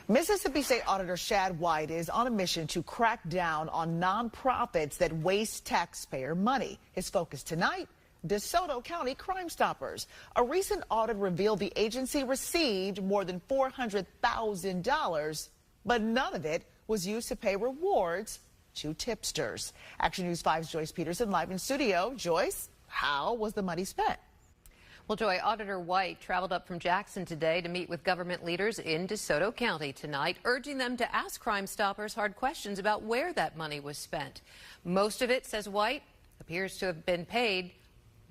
Mississippi State Auditor Shad White is on a mission to crack down on nonprofits that waste taxpayer money. His focus tonight, DeSoto County Crime Stoppers. A recent audit revealed the agency received more than $400,000, but none of it was used to pay rewards to tipsters. Action News 5's Joyce Peterson live in studio. Joyce, how was the money spent? Well, Joy, Auditor White traveled up from Jackson today to meet with government leaders in DeSoto County tonight, urging them to ask Crime Stoppers hard questions about where that money was spent. Most of it, says White, appears to have been paid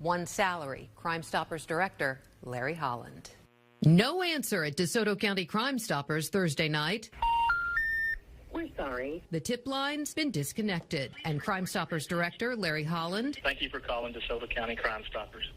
one salary. Crime Stoppers Director Larry Holland. No answer at DeSoto County Crime Stoppers Thursday night. We're sorry. The tip line's been disconnected. And Crime Stoppers Director Larry Holland. Thank you for calling DeSoto County Crime Stoppers.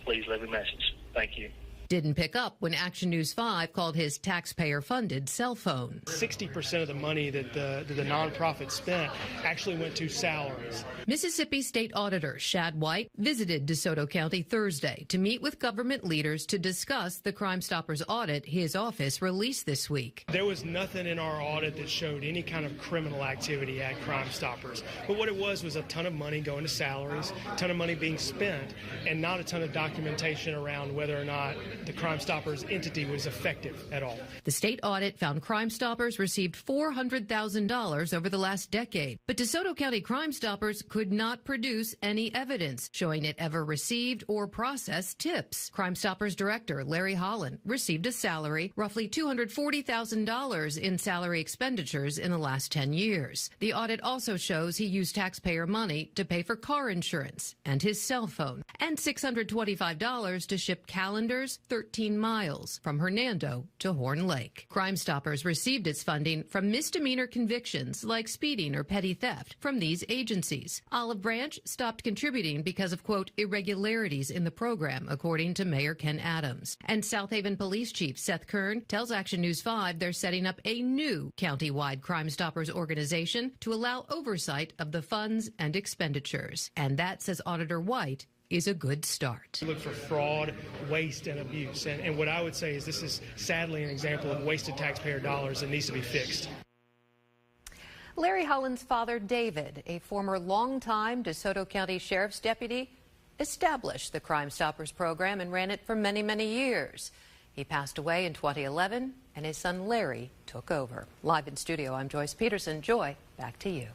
Please leave a message. Thank you. Didn't pick up when Action News 5 called his taxpayer-funded cell phone. 60% of the money that the nonprofit spent actually went to salaries. Mississippi State Auditor Shad White visited DeSoto County Thursday to meet with government leaders to discuss the Crime Stoppers audit his office released this week. There was nothing in our audit that showed any kind of criminal activity at Crime Stoppers. But what it was a ton of money going to salaries, a ton of money being spent, and not a ton of documentation around whether or not the Crime Stoppers entity was effective at all. The state audit found Crime Stoppers received $400,000 over the last decade, but DeSoto County Crime Stoppers could not produce any evidence showing it ever received or processed tips. Crime Stoppers Director Larry Holland received a salary, roughly $240,000 in salary expenditures in the last 10 years. The audit also shows he used taxpayer money to pay for car insurance and his cell phone, and $625 to ship calendars 13 miles from Hernando to Horn Lake. Crime Stoppers received its funding from misdemeanor convictions like speeding or petty theft from these agencies. Olive Branch stopped contributing because of, quote, irregularities in the program, according to Mayor Ken Adams. And South Haven Police Chief Seth Kern tells Action News 5 they're setting up a new county-wide Crime Stoppers organization to allow oversight of the funds and expenditures. And that, says Auditor White, is a good start. Look for fraud, waste, and abuse. And what I would say is this is sadly an example of wasted taxpayer dollars that needs to be fixed. Larry Holland's father, David, a former longtime DeSoto County Sheriff's deputy, established the Crime Stoppers program and ran it for many, many years. He passed away in 2011, and his son Larry took over. Live in studio, I'm Joyce Peterson. Joy, back to you.